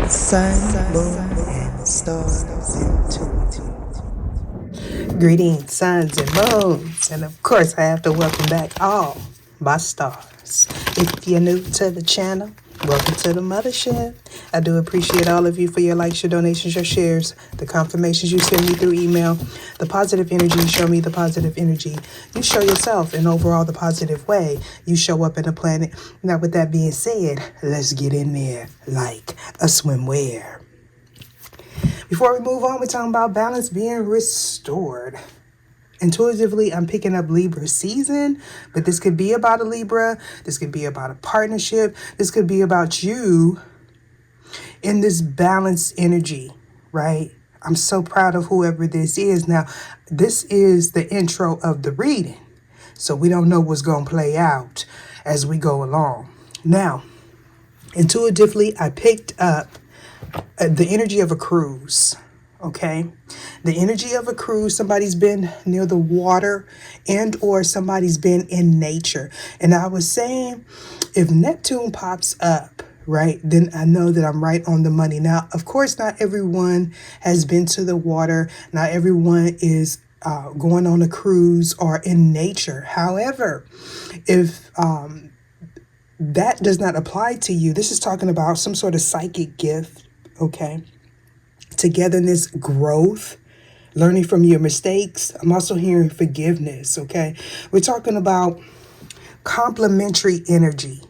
Sun, moon, and stars intuitive. Greetings, suns and moons. And of course, I have to welcome back all my stars. If you're new to the channel, welcome to the mothership. I do appreciate all of you for your likes, your donations, your shares, the confirmations you send me through email, the positive energy, show me the positive energy. You show yourself in overall the positive way. You show up in the planet. Now, with that being said, let's get in there like a swimwear. Before we move on, we're talking about balance being restored. Intuitively, I'm picking up Libra season, but this could be about a Libra. This could be about a partnership. This could be about you in this balanced energy, right? I'm so proud of whoever this is. Now, this is the intro of the reading, so we don't know what's going to play out as we go along. Now, intuitively, I picked up the energy of a cruise. Okay, the energy of a cruise. Somebody's been near the water and or somebody's been in nature. And I was saying, if Neptune pops up, right, then I know that I'm right on the money. Now, of course, not everyone has been to the water. Not everyone is going on a cruise or in nature. However, if that does not apply to you, this is talking about some sort of psychic gift. Okay, togetherness, growth, learning from your mistakes. I'm also hearing forgiveness. Okay, we're talking about complementary energy.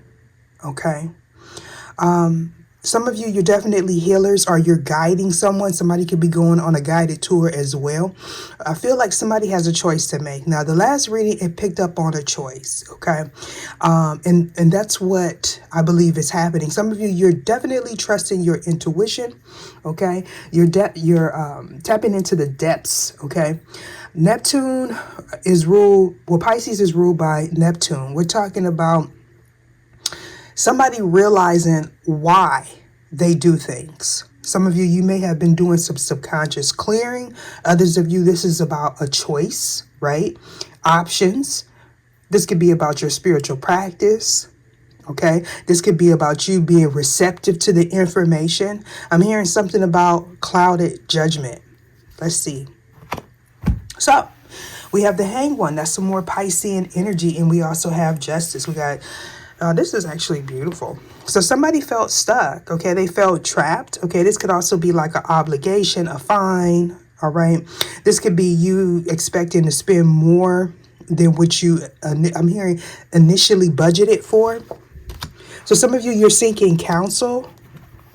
Okay, some of you, you're definitely healers, or you're guiding someone. Somebody could be going on a guided tour as well. I feel like somebody has a choice to make. Now, the last reading, it picked up on a choice, okay? And that's what I believe is happening. Some of you, you're definitely trusting your intuition, okay? You're tapping into the depths, okay? Neptune is ruled, well, Pisces is ruled by Neptune. We're talking about somebody realizing why they do things. Some of you, you may have been doing some subconscious clearing. Others of you, this is about a choice, right? Options. This could be about your spiritual practice. Okay, this could be about you being receptive to the information. I'm hearing something about clouded judgment. Let's see. So we have the Hanged One. That's some more Piscean energy. And we also have Justice. We got this is actually beautiful. So somebody felt stuck, okay? They felt trapped, okay? This could also be like an obligation, a fine, all right? This could be you expecting to spend more than what you, I'm hearing, initially budgeted for. So some of you, you're seeking counsel,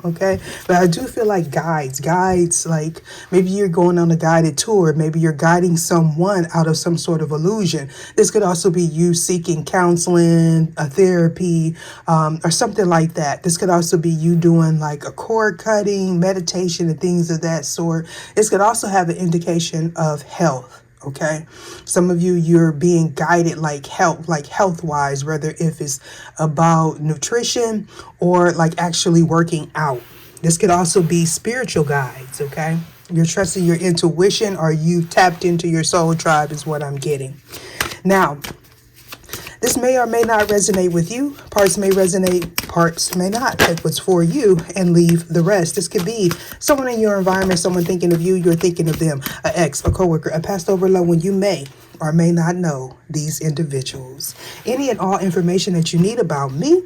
okay? But I do feel like guides, like maybe you're going on a guided tour. Maybe you're guiding someone out of some sort of illusion. This could also be you seeking counseling, a therapy, or something like that. This could also be you doing like a cord cutting, meditation, and things of that sort. This could also have an indication of health. Okay, some of you, you're being guided like health wise, whether if it's about nutrition or like actually working out. This could also be spiritual guides. Okay, you're trusting your intuition, or you tapped into your soul tribe is what I'm getting. Now, this may or may not resonate with you. Parts may resonate, parts may not. Take what's for you and leave the rest. This could be someone in your environment, someone thinking of you, you're thinking of them, an ex, a coworker, a passed over loved one. You may or may not know these individuals. Any and all information that you need about me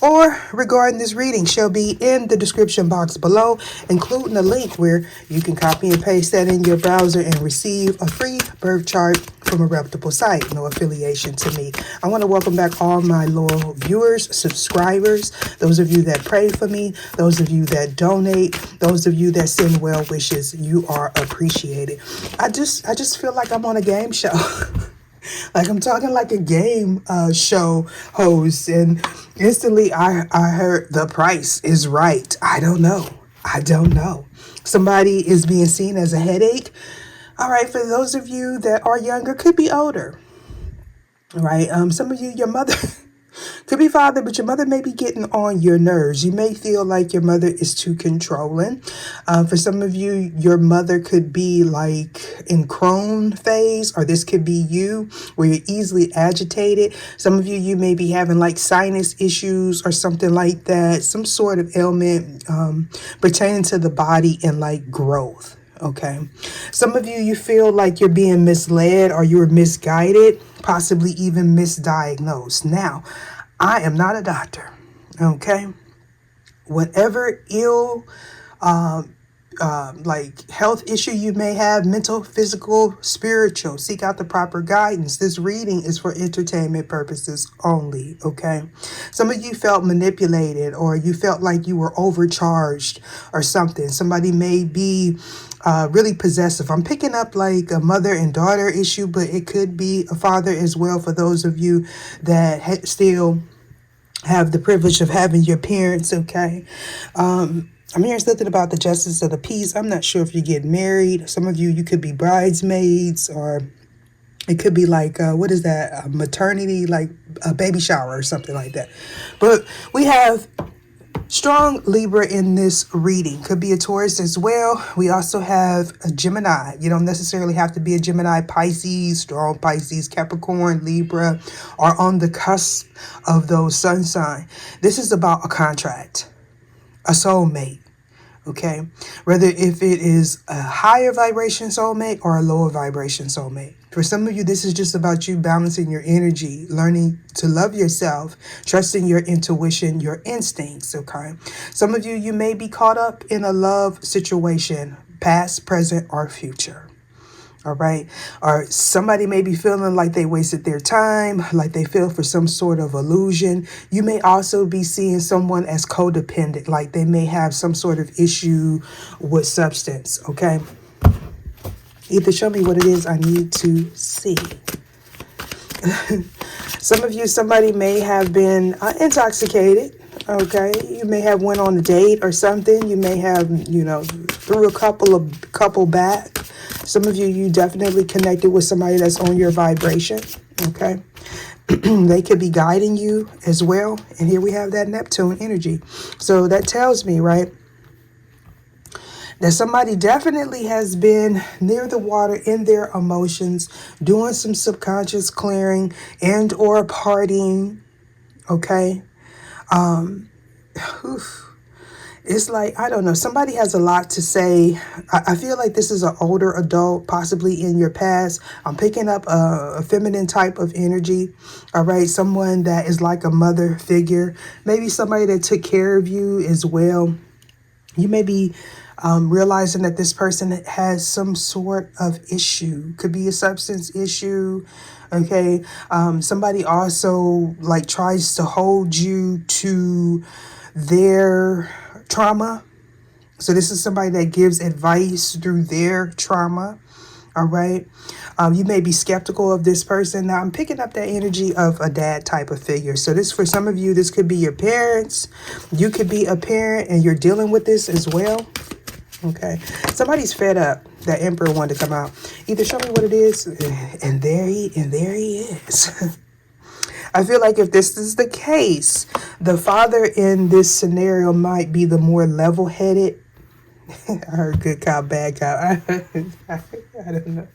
or regarding this reading shall be in the description box below, including a link where you can copy and paste that in your browser and receive a free birth chart from a reputable site. No affiliation to me. I want to welcome back all my loyal viewers, subscribers, those of you that pray for me, those of you that donate, those of you that send well wishes. You are appreciated. I just feel like I'm on a game show. Like I'm talking like a game show host, and instantly I heard the price is right. I don't know. Somebody is being seen as a headache. All right, for those of you that are younger, could be older, right? Some of you, your mother Could be father, but your mother may be getting on your nerves. You may feel like your mother is too controlling. For some of you, your mother could be like in crone phase, or this could be you where you're easily agitated. Some of you, you may be having like sinus issues or something like that. Some sort of ailment pertaining to the body and like growth. Okay. Some of you, you feel like you're being misled or you were misguided, possibly even misdiagnosed. Now, I am not a doctor. Okay. Whatever like health issue you may have, mental, physical, spiritual, seek out the proper guidance. This reading is for entertainment purposes only. Okay. Some of you felt manipulated, or you felt like you were overcharged or something. Somebody may be really possessive. I'm picking up like a mother and daughter issue, but it could be a father as well for those of you that still have the privilege of having your parents. Okay. I'm hearing something about the justice of the peace. I'm not sure if you get married. Some of you, you could be bridesmaids, or it could be like, what is that? A maternity, like a baby shower or something like that. But we have strong Libra in this reading. Could be a Taurus as well. We also have a Gemini. You don't necessarily have to be a Gemini. Pisces, strong Pisces, Capricorn, Libra are on the cusp of those sun sign. This is about a contract, a soulmate. Okay, whether if it is a higher vibration soulmate or a lower vibration soulmate. For some of you, this is just about you balancing your energy, learning to love yourself, trusting your intuition, your instincts. Okay, some of you, you may be caught up in a love situation, past, present, or future. All right. Or somebody may be feeling like they wasted their time, like they feel for some sort of illusion. You may also be seeing someone as codependent, like they may have some sort of issue with substance. Okay. Either show me what it is I need to see. Some of you, somebody may have been intoxicated. Okay. You may have went on a date or something. You may have, threw a couple back. Some of you, you definitely connected with somebody that's on your vibration, okay? They could be guiding you as well. And here we have that Neptune energy. So that tells me, right, that somebody definitely has been near the water in their emotions, doing some subconscious clearing and or partying, okay? It's like, I don't know, somebody has a lot to say. I feel like this is an older adult, possibly in your past. I'm picking up a feminine type of energy, all right? Someone that is like a mother figure, maybe somebody that took care of you as well. You may be realizing that this person has some sort of issue. Could be a substance issue, okay? Somebody also like tries to hold you to their trauma. So this is somebody that gives advice through their trauma. All right. You may be skeptical of this person. Now I'm picking up that energy of a dad type of figure. So this, for some of you, this could be your parents. You could be a parent and you're dealing with this as well. Okay. Somebody's fed up. That Emperor wanted to come out. Either show me what it is. And there he is. I feel like if this is the case, the father in this scenario might be the more level-headed. I heard good cop, bad cop. I don't know.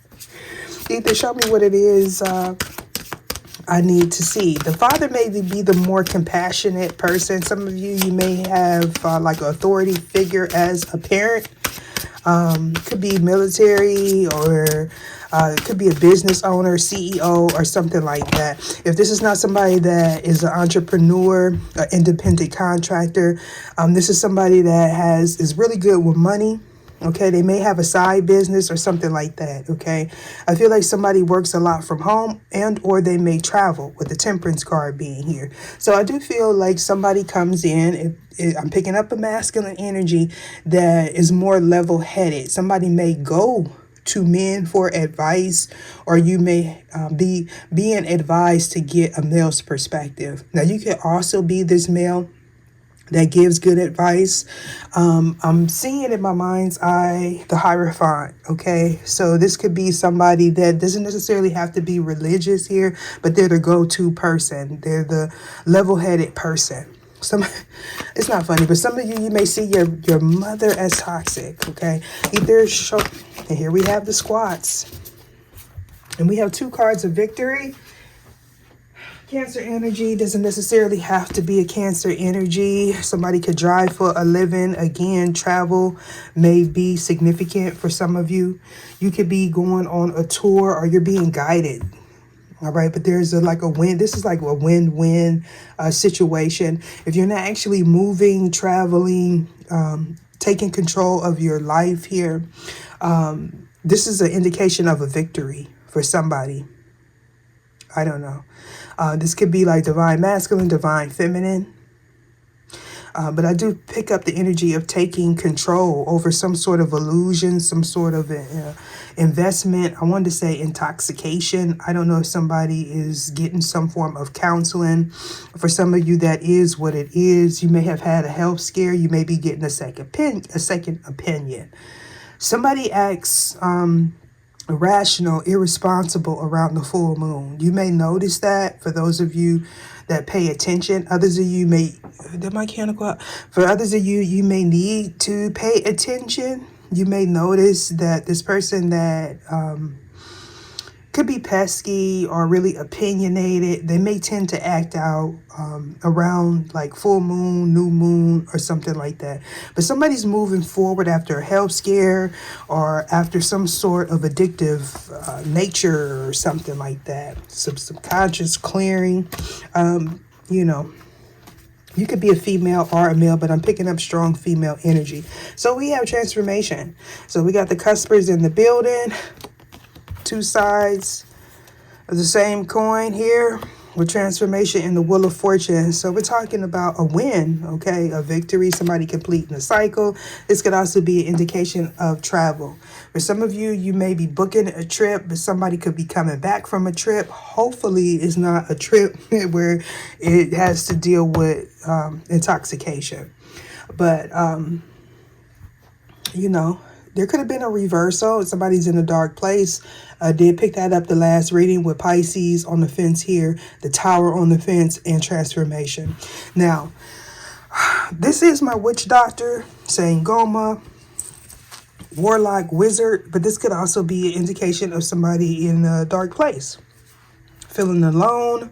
Either show me what it is I need to see. The father may be the more compassionate person. Some of you, you may have like an authority figure as a parent. Could be military, or it could be a business owner, CEO, or something like that. If this is not somebody that is an entrepreneur, an independent contractor, this is somebody that is really good with money. Okay, they may have a side business or something like that. Okay, I feel like somebody works a lot from home, and or they may travel, with the Temperance card being here. So I do feel like somebody comes in. I'm picking up a masculine energy that is more level-headed. Somebody may go to men for advice, or you may be being advised to get a male's perspective. Now you could also be this male that gives good advice. I'm seeing in my mind's eye the Hierophant, okay? So this could be somebody that doesn't necessarily have to be religious here, but they're the go-to person. They're the level-headed person. It's not funny, but some of you may see your mother as toxic, okay? Either show, and here we have the squats. And we have 2 cards of victory. Cancer energy doesn't necessarily have to be a Cancer energy. Somebody could drive for a living. Again, travel may be significant for some of you. You could be going on a tour or you're being guided. All right, but there's like a win. This is like a win-win situation. If you're not actually moving, traveling, taking control of your life here, this is an indication of a victory for somebody. I don't know. This could be like divine masculine, divine feminine. But I do pick up the energy of taking control over some sort of illusion, some sort of investment. I wanted to say intoxication. I don't know if somebody is getting some form of counseling. For some of you, that is what it is. You may have had a health scare. You may be getting a second opinion. Somebody acts irrational, irresponsible around the full moon. You may notice that for those of you that pay attention. Others of you may, did my candle go out? For others of you, you may need to pay attention. You may notice that this person that could be pesky or really opinionated, they may tend to act out around like full moon, new moon, or something like that. But somebody's moving forward after a health scare or after some sort of addictive nature or something like that. Some subconscious clearing. You know, you could be a female or a male, but I'm picking up strong female energy. So we have transformation. So we got the cuspers in the building. 2 sides of the same coin here with transformation in the Wheel of Fortune. So we're talking about a win, okay? A victory, somebody completing a cycle. This could also be an indication of travel. For some of you, you may be booking a trip, but somebody could be coming back from a trip. Hopefully it's not a trip where it has to deal with intoxication. But, you know, there could have been a reversal. Somebody's in a dark place. I did pick that up the last reading with Pisces on the fence here, the Tower on the fence, and transformation. Now, this is my witch doctor saying Goma, warlock, wizard, but this could also be an indication of somebody in a dark place, feeling alone.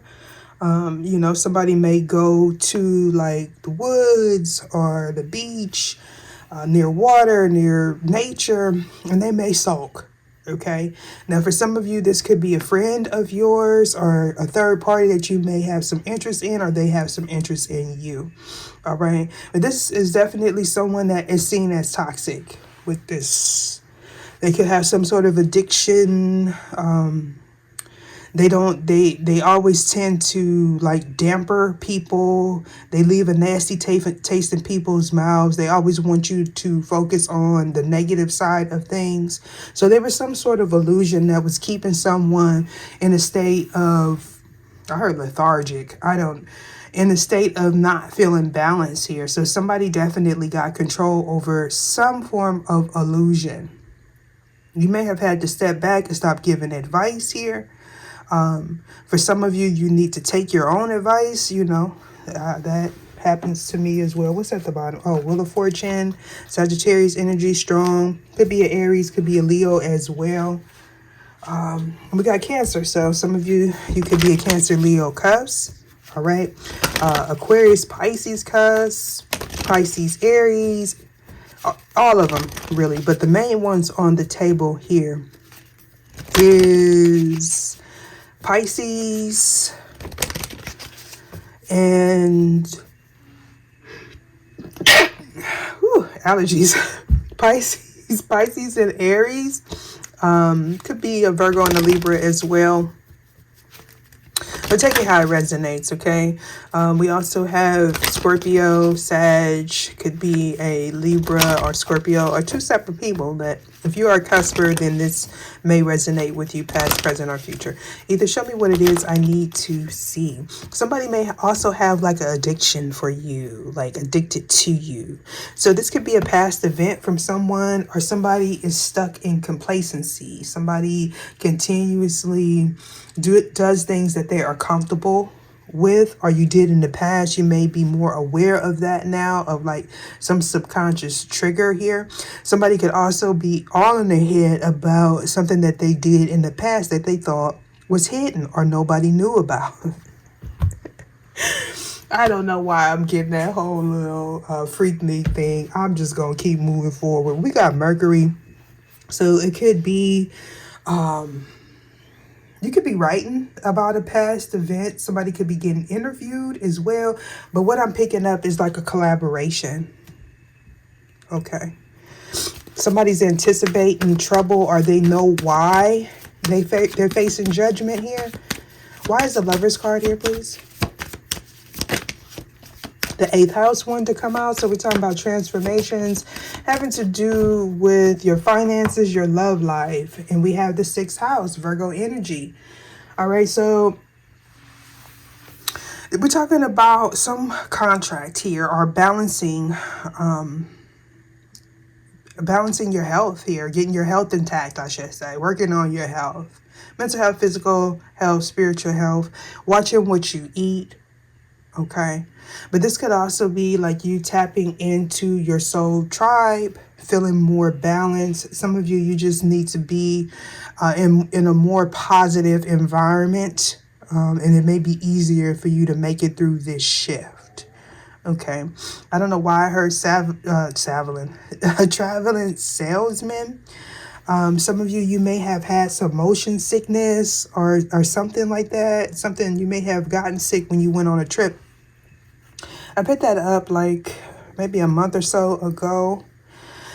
You know, somebody may go to like the woods or the beach, near water, near nature, and they may sulk. Okay. Now, for some of you, this could be a friend of yours or a third party that you may have some interest in, or they have some interest in you. All right. But this is definitely someone that is seen as toxic with this. They could have some sort of addiction. They always tend to like damper people. They leave a nasty taste in people's mouths. They always want you to focus on the negative side of things. So there was some sort of illusion that was keeping someone in a state of, I heard lethargic. In a state of not feeling balanced here. So somebody definitely got control over some form of illusion. You may have had to step back and stop giving advice here. For some of you, you need to take your own advice, you know, that happens to me as well. What's at the bottom? Oh, Wheel of Fortune, Sagittarius energy strong. Could be an Aries, could be a Leo as well. We got Cancer. So some of you could be a Cancer, Leo cusp. All right. Aquarius, Pisces cusp, Pisces, Aries, all of them really. But the main ones on the table here is Pisces and allergies. Pisces and Aries. Could be a Virgo and a Libra as well. But take it how it resonates, okay? We also have Scorpio, Sag, could be a Libra or Scorpio, or two separate people. But if you are a cusper, then this may resonate with you, past, present, or future. Either show me what it is I need to see. Somebody may also have like an addiction for you, like addicted to you. So this could be a past event from someone, or somebody is stuck in complacency. Somebody continuously does things that they are comfortable with, or you did in the past. You may be more aware of that now, of like some subconscious trigger here. Somebody could also be all in their head about something that they did in the past that they thought was hidden or nobody knew about. I don't know why I'm getting that whole little freak me thing. I'm just gonna keep moving forward. We got Mercury, so it could be you could be writing about a past event. Somebody could be getting interviewed as well. But what I'm picking up is like a collaboration. Okay. Somebody's anticipating trouble, or they know why they're facing judgment here. Why is the Lover's card here, please? The 8th house wanted to come out. So we're talking about transformations having to do with your finances, your love life. And we have the 6th house, Virgo energy. All right, so we're talking about some contract here, or balancing your health here, getting your health intact, I should say, working on your health, mental health, physical health, spiritual health, watching what you eat. Okay. But this could also be like you tapping into your soul tribe, feeling more balanced. Some of you just need to be in a more positive environment. And it may be easier for you to make it through this shift. Okay. I don't know why I heard a traveling salesman. Some of you may have had some motion sickness or something like that. Something, you may have gotten sick when you went on a trip. I picked that up like maybe a month or so ago.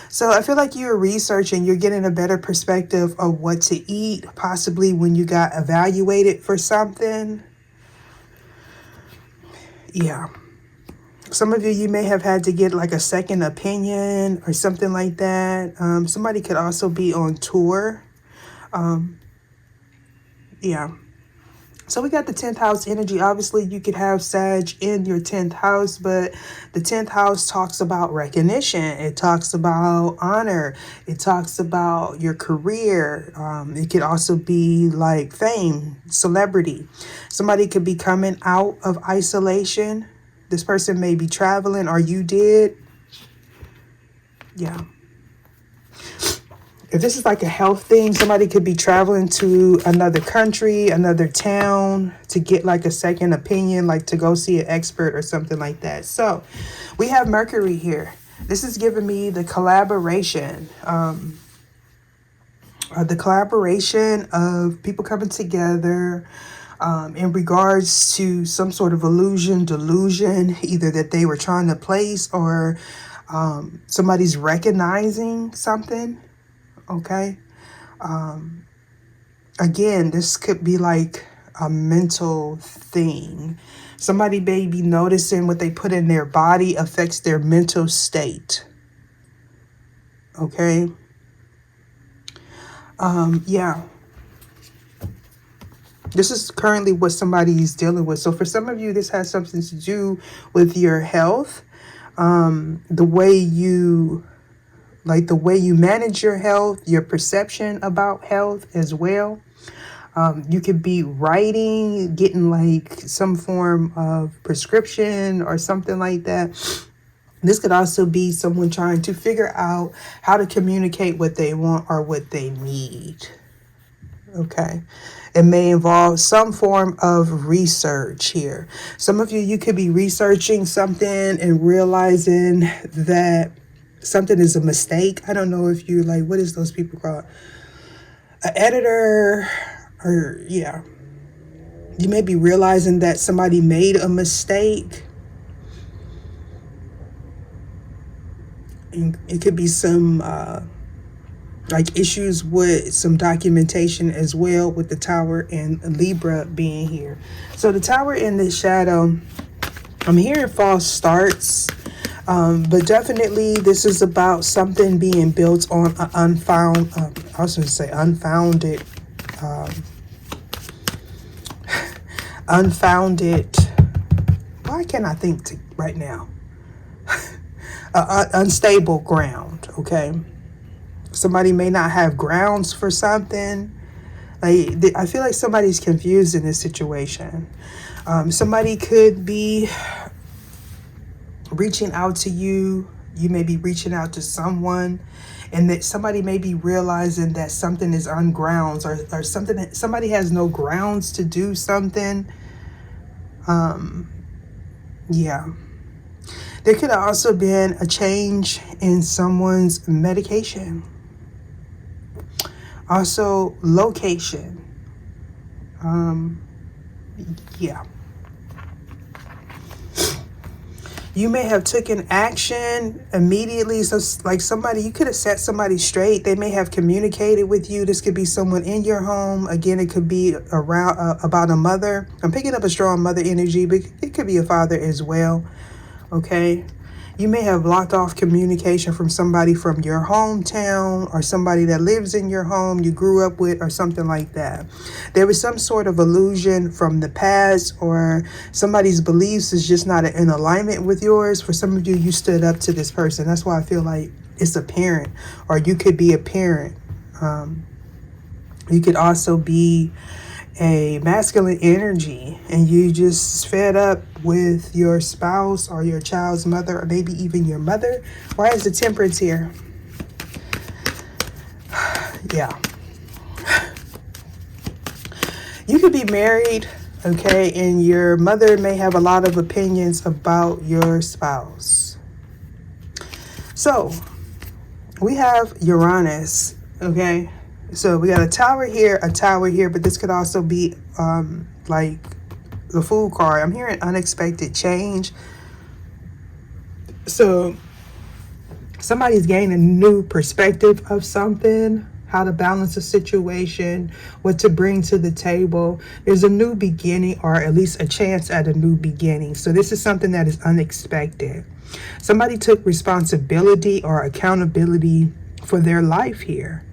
So I feel like you're researching, you're getting a better perspective of what to eat, possibly when you got evaluated for something. Yeah. Some of you may have had to get like a second opinion or something like that. Somebody could also be on tour. Yeah. So we got the 10th house energy. Obviously, you could have Sag in your 10th house, but the 10th house talks about recognition. It talks about honor. It talks about your career. It could also be like fame, celebrity. Somebody could be coming out of isolation. This person may be traveling, or you did. Yeah. If this is like a health thing, somebody could be traveling to another country, another town to get like a second opinion, like to go see an expert or something like that. So we have Mercury here. This is giving me the collaboration. The collaboration of people coming together in regards to some sort of illusion, delusion, either that they were trying to place, or somebody's recognizing something. Okay. Again, this could be like a mental thing. Somebody may be noticing what they put in their body affects their mental state. Okay. Yeah. This is currently what somebody's dealing with. So for some of you, this has something to do with your health. The way you manage your health, your perception about health as well. You could be writing, getting like some form of prescription or something like that. This could also be someone trying to figure out how to communicate what they want or what they need. Okay. It may involve some form of research here. Some of you could be researching something and realizing that something is a mistake. I don't know if you like, what is those people called? An editor, or yeah. You may be realizing that somebody made a mistake. It could be some like issues with some documentation as well, with the Tower and Libra being here. So the Tower in the shadow, I'm hearing false starts, but definitely this is about something being built on an unfounded, unfounded, why can't I think right now? Unstable ground, okay? Somebody may not have grounds for something. I feel like somebody's confused in this situation. Somebody could be reaching out to you. You may be reaching out to someone, and that somebody may be realizing that something is on grounds, or something that somebody has no grounds to do something. Yeah. There could have also been a change in someone's medication. Also, location. Yeah. You may have taken action immediately. So like somebody, you could have set somebody straight. They may have communicated with you. This could be someone in your home. Again, it could be around about a mother. I'm picking up a strong mother energy, but it could be a father as well. Okay. You may have blocked off communication from somebody from your hometown, or somebody that lives in your home you grew up with, or something like that. There was some sort of illusion from the past, or somebody's beliefs is just not in alignment with yours. For some of you, you stood up to this person. That's why I feel like it's a parent, or you could be a parent. You could also be a masculine energy, and you just fed up with your spouse or your child's mother, or maybe even your mother. Why is the Temperance here? Yeah. You could be married, okay, and your mother may have a lot of opinions about your spouse. So we have Uranus, okay? So we got a tower here, but this could also be like the Fool card. I'm hearing unexpected change. So somebody's gaining a new perspective of something, how to balance a situation, what to bring to the table. There's a new beginning, or at least a chance at a new beginning. So this is something that is unexpected. Somebody took responsibility or accountability for their life here,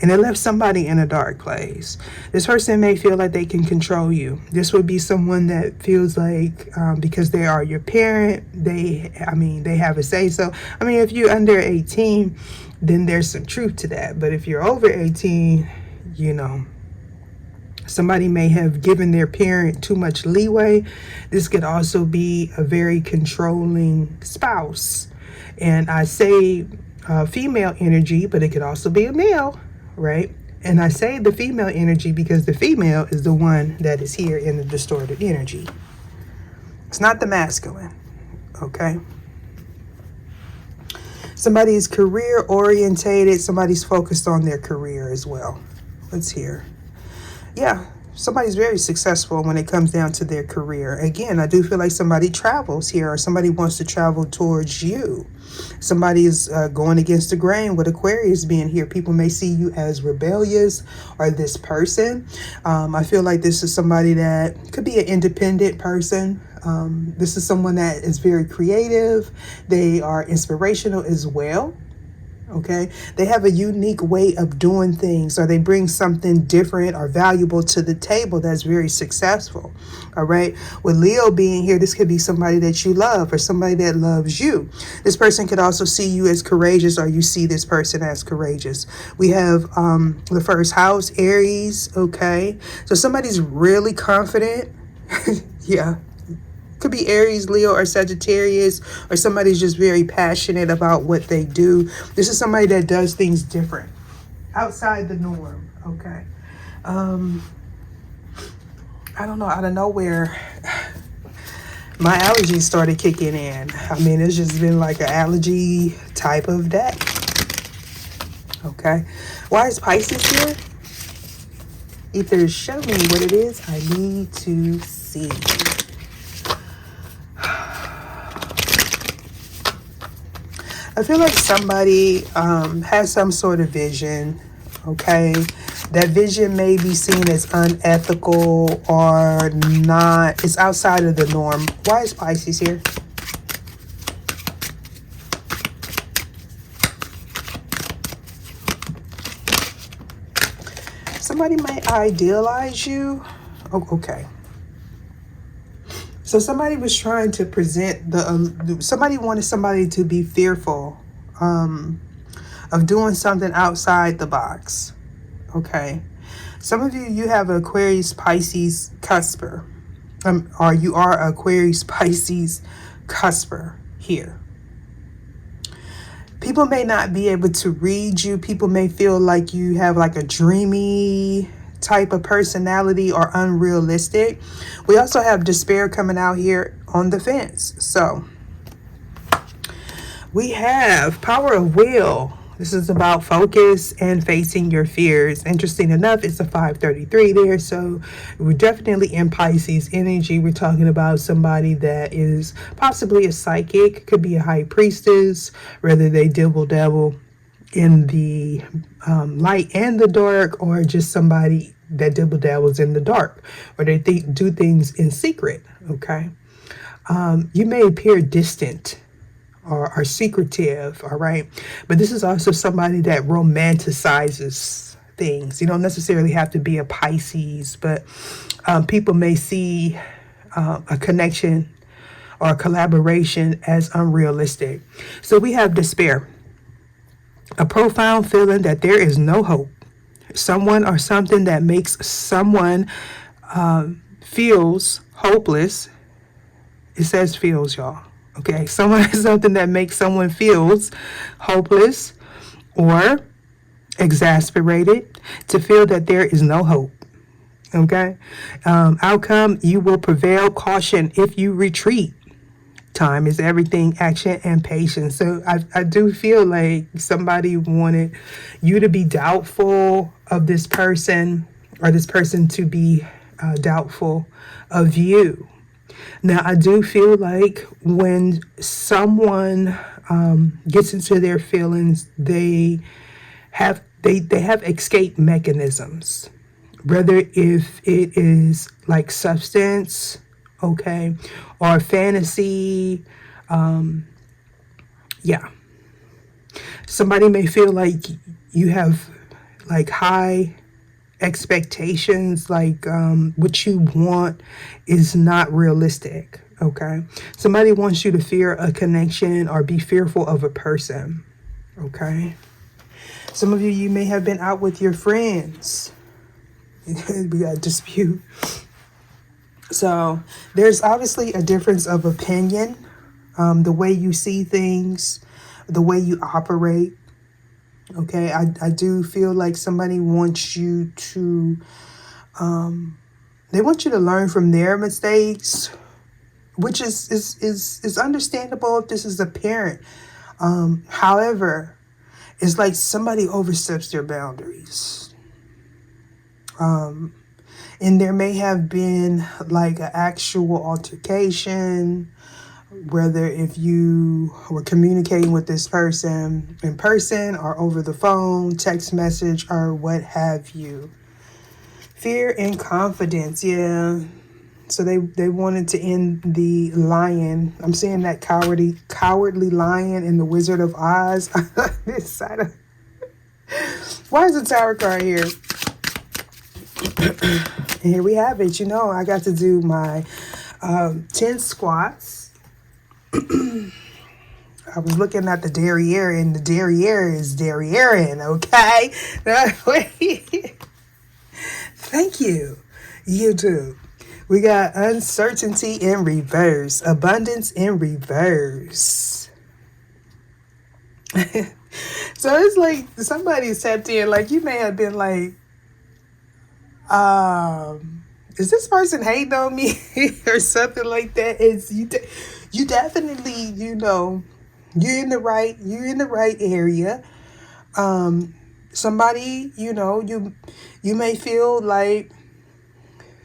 and it left somebody in a dark place. This person may feel like they can control you. This would be someone that feels like because they are your parent, they have a say so. I mean, if you're under 18, then there's some truth to that. But if you're over 18, you know, somebody may have given their parent too much leeway. This could also be a very controlling spouse. And I say female energy, but it could also be a male, right? And I say the female energy because the female is the one that is here in the distorted energy. It's not the masculine, okay? Somebody's career orientated. Somebody's focused on their career as well. Let's hear. Yeah, somebody's very successful when it comes down to their career. Again, I do feel like somebody travels here, or somebody wants to travel towards you. Somebody is going against the grain with Aquarius being here. People may see you as rebellious, or this person. I feel like this is somebody that could be an independent person. This is someone that is very creative. They are inspirational as well. Okay, they have a unique way of doing things, or they bring something different or valuable to the table that's very successful. All right, with Leo being here, this could be somebody that you love, or somebody that loves you. This person could also see you as courageous, or you see this person as courageous. We have the first house, Aries. Okay, so somebody's really confident. Yeah. Could be Aries, Leo, or Sagittarius, or somebody's just very passionate about what they do. This is somebody that does things different, outside the norm, okay? I don't know, out of nowhere, my allergies started kicking in. I mean, it's just been like an allergy type of day, okay? Why is Pisces here? Ether, show me what it is I need to see. I feel like somebody has some sort of vision, okay? That vision may be seen as unethical or not. It's outside of the norm. Why is Pisces here? Somebody might idealize you. Oh, okay. So somebody was trying to present somebody wanted somebody to be fearful of doing something outside the box. Okay. Some of you have Aquarius Pisces cusper. Or you are Aquarius Pisces cusper here. People may not be able to read you. People may feel like you have like a dreamy type of personality or unrealistic. We also have despair coming out here on the fence. So we have power of will. This is about focus and facing your fears. Interesting enough, it's a 533 there. So we're definitely in Pisces energy. We're talking about somebody that is possibly a psychic, could be a high priestess, whether they dibble dabble in the light and the dark, or just somebody that dibble dabbles in the dark, or they do things in secret. Okay. You may appear distant or secretive, all right? But this is also somebody that romanticizes things. You don't necessarily have to be a Pisces, but people may see a connection or a collaboration as unrealistic. So we have despair, a profound feeling that there is no hope. Someone or something that makes someone feels hopeless. It says feels, y'all. Okay, someone is something that makes someone feels hopeless or exasperated, to feel that there is no hope. Okay, outcome, you will prevail. Caution if you retreat. Time is everything, action and patience. So I do feel like somebody wanted you to be doubtful of this person, or this person to be doubtful of you. Now, I do feel like when someone gets into their feelings, they have escape mechanisms, whether if it is like substance, okay, or fantasy. Yeah. Somebody may feel like you have like high expectations, like what you want is not realistic. Okay, somebody wants you to fear a connection or be fearful of a person. Okay, some of you may have been out with your friends. We got a dispute. So there's obviously a difference of opinion, the way you see things, the way you operate. Okay, I do feel like somebody wants you to, they want you to learn from their mistakes, which is understandable if this is a parent. However, it's like somebody oversteps their boundaries. And there may have been like an actual altercation, whether if you were communicating with this person in person or over the phone, text message, or what have you. Fear and confidence, yeah. So they wanted to end the lion. I'm saying that cowardly lion in the Wizard of Oz. This side of... Why is the Tower card here? And here we have it. You know, I got to do my 10 squats. I was looking at the derriere, and the derriere is derriere, okay? Thank you, YouTube. We got uncertainty in reverse, abundance in reverse. So it's like somebody stepped in, like you may have been like, is this person hating on me or something like that? It's you definitely, you know, you're in the right area. Somebody, you know, you may feel like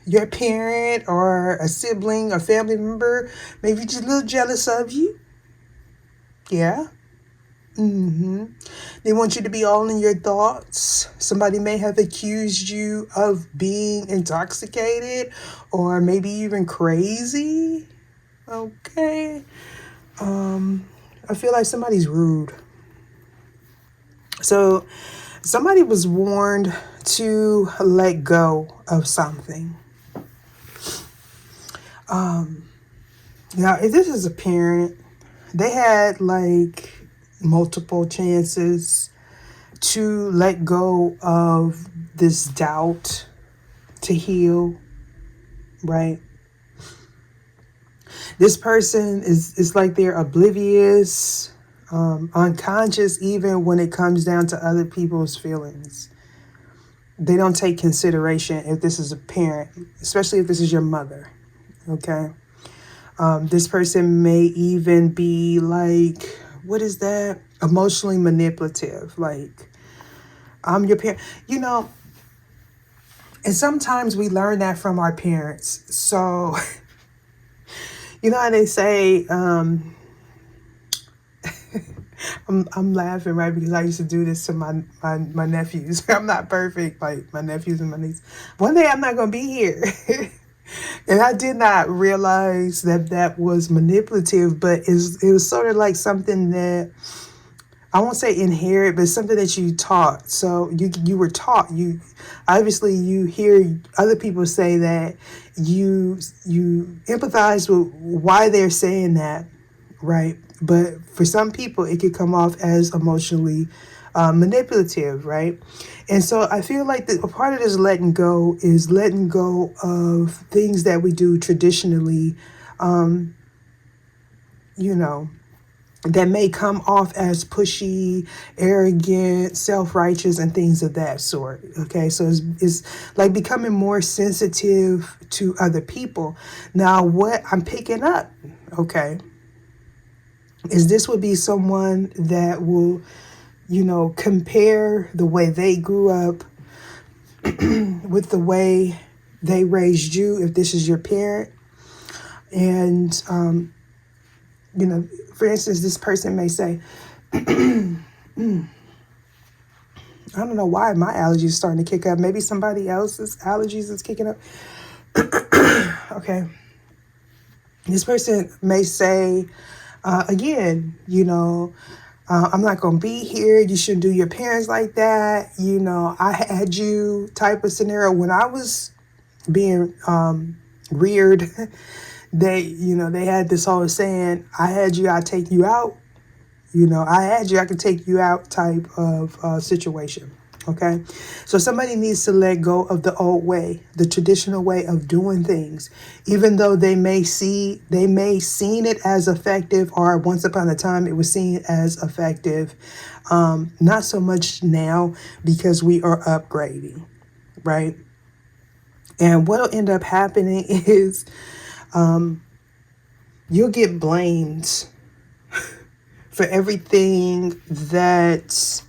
your parent or a sibling or family member maybe just a little jealous of you. Yeah. They want you to be all in your thoughts. Somebody may have accused you of being intoxicated or maybe even crazy. Okay. I feel like somebody's rude. So somebody was warned to let go of something. Now, if this is a parent, they had like multiple chances to let go of this doubt, to heal, right? This person is like they're oblivious, unconscious, even when it comes down to other people's feelings. They don't take consideration if this is a parent, especially if this is your mother, okay? This person may even be like, what is that? Emotionally manipulative. Like, I'm your parent. You know, and sometimes we learn that from our parents. So, you know how they say, I'm laughing, right? Because I used to do this to my nephews. I'm not perfect, like my nephews and my niece. One day I'm not going to be here. And I did not realize that that was manipulative, but it was sort of like something that, I won't say inherit, but something that you taught. So you were taught. You obviously you hear other people say that, you empathize with why they're saying that, right? But for some people, it could come off as emotionally manipulative, right? And so I feel like a part of this letting go is letting go of things that we do traditionally, you know, that may come off as pushy, arrogant, self-righteous, and things of that sort. Okay, so it's like becoming more sensitive to other people. Now, what I'm picking up, okay, is this would be someone that will, you know, compare the way they grew up with the way they raised you, if this is your parent. And, you know, for instance, this person may say, I don't know why my allergies are starting to kick up. Maybe somebody else's allergies is kicking up. Okay. This person may say, again, you know, I'm not going to be here. You shouldn't do your parents like that. You know, I had you type of scenario. When I was being reared, they had this whole saying, I had you, I take you out. You know, I had you, I can take you out type of situation. Okay. So somebody needs to let go of the old way, the traditional way of doing things, even though they may seen it as effective, or once upon a time it was seen as effective. Not so much now, because we are upgrading, right? And what'll end up happening is you'll get blamed for everything that,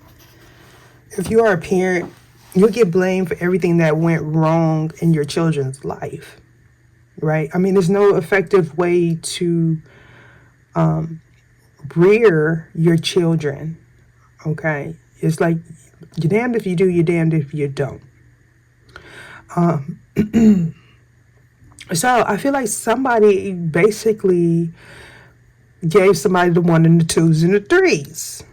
if you are a parent, you'll get blamed for everything that went wrong in your children's life, right? I mean, there's no effective way to rear your children, okay? It's like, you're damned if you do, you're damned if you don't. So I feel like somebody basically gave somebody the 1 and the 2s and the 3s,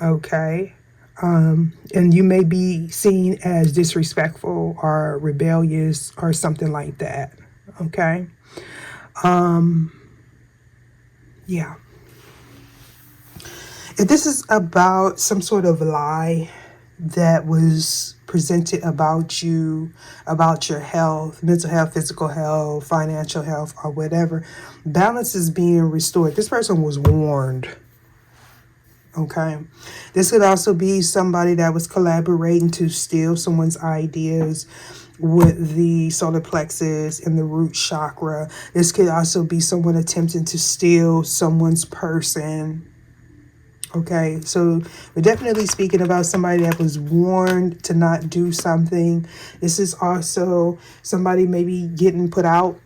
okay? And you may be seen as disrespectful or rebellious or something like that, okay? Yeah. If this is about some sort of lie that was presented about you, about your health, mental health, physical health, financial health, or whatever, balance is being restored. This person was warned. Okay. This could also be somebody that was collaborating to steal someone's ideas with the solar plexus and the root chakra. This could also be someone attempting to steal someone's person. Okay, so we're definitely speaking about somebody that was warned to not do something. This is also somebody maybe getting put out,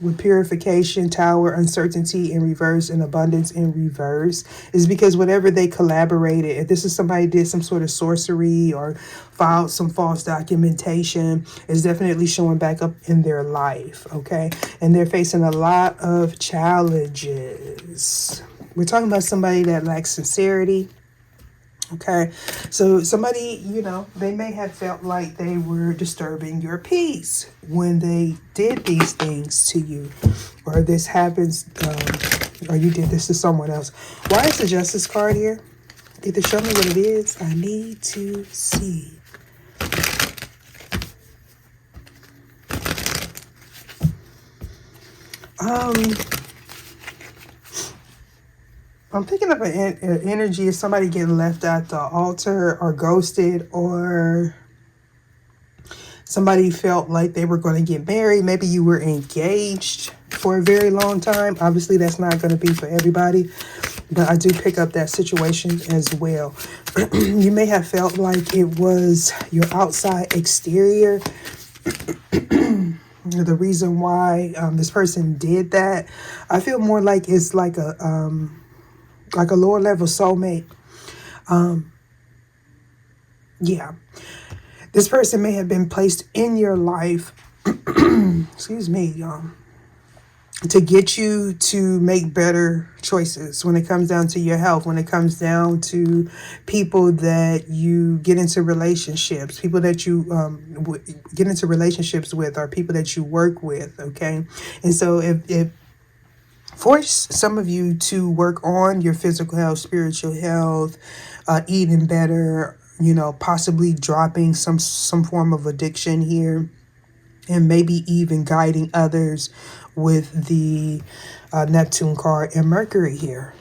with purification, tower, uncertainty in reverse, and abundance in reverse, is because whatever they collaborated, if this is somebody did some sort of sorcery or filed some false documentation, is definitely showing back up in their life, okay? And they're facing a lot of challenges. We're talking about somebody that lacks sincerity. Okay, so somebody, you know, they may have felt like they were disturbing your peace when they did these things to you, or this happens, or you did this to someone else. Why is the Justice card here? Either show me what it is. I need to see. I'm picking up an energy of somebody getting left at the altar or ghosted, or somebody felt like they were going to get married. Maybe you were engaged for a very long time. Obviously, that's not going to be for everybody, but I do pick up that situation as well. You may have felt like it was your outside exterior. The reason why this person did that, I feel more like it's like a lower level soulmate. Yeah, this person may have been placed in your life, excuse me, y'all, to get you to make better choices when it comes down to your health, when it comes down to people that you get into relationships, people that you get into relationships with, or people that you work with, okay? And so if force some of you to work on your physical health, spiritual health, eating better, you know, possibly dropping some form of addiction here, and maybe even guiding others with the Neptune card and Mercury here,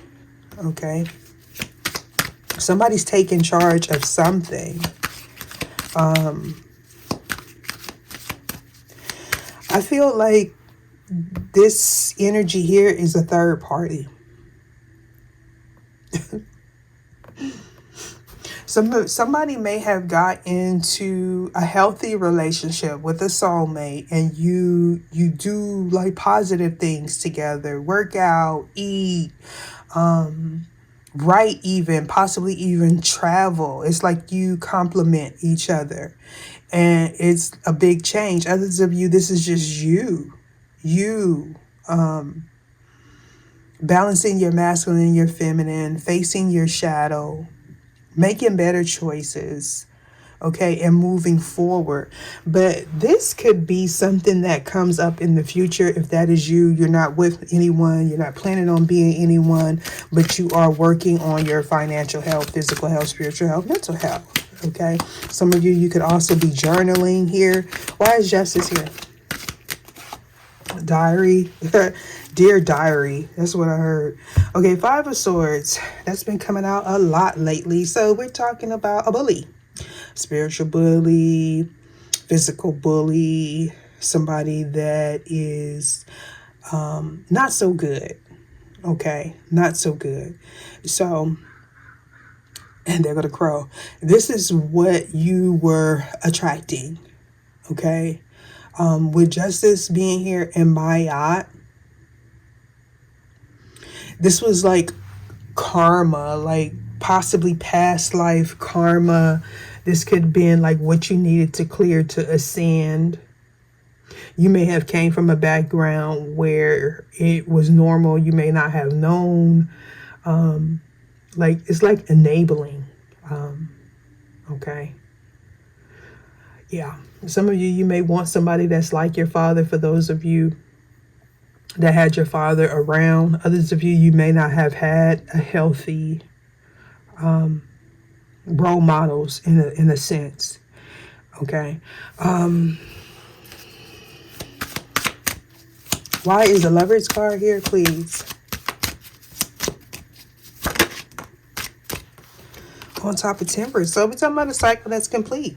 okay? Somebody's taking charge of something. I feel like this energy here is a third party. Somebody may have got into a healthy relationship with a soulmate, and you do like positive things together, work out, eat, write, even possibly even travel. It's like you complement each other, and it's a big change. Others of you, this is just you balancing your masculine and your feminine, facing your shadow, making better choices, okay, and moving forward. But this could be something that comes up in the future. If that is you, you're not with anyone, you're not planning on being anyone, but you are working on your financial health, physical health, spiritual health, mental health, okay? Some of you, you could also be journaling here. Why is Justice here? Diary. Dear diary, that's what I heard. Okay, Five of Swords, that's been coming out a lot lately. So we're talking about a bully, spiritual bully, physical bully, somebody that is not so good, okay, not so good. So, and they're gonna crow. This is what you were attracting, okay? With Justice being here in my yacht, this was like karma, like possibly past life karma. This could have been like what you needed to clear to ascend. You may have came from a background where it was normal. You may not have known. Like it's like enabling. Okay. Yeah. Some of you, you may want somebody that's like your father. For those of you that had your father around. Others of you, you may not have had a healthy role models in a sense. Okay. Why is the Lovers card here, please? On top of Temperance. So we're talking about a cycle that's complete.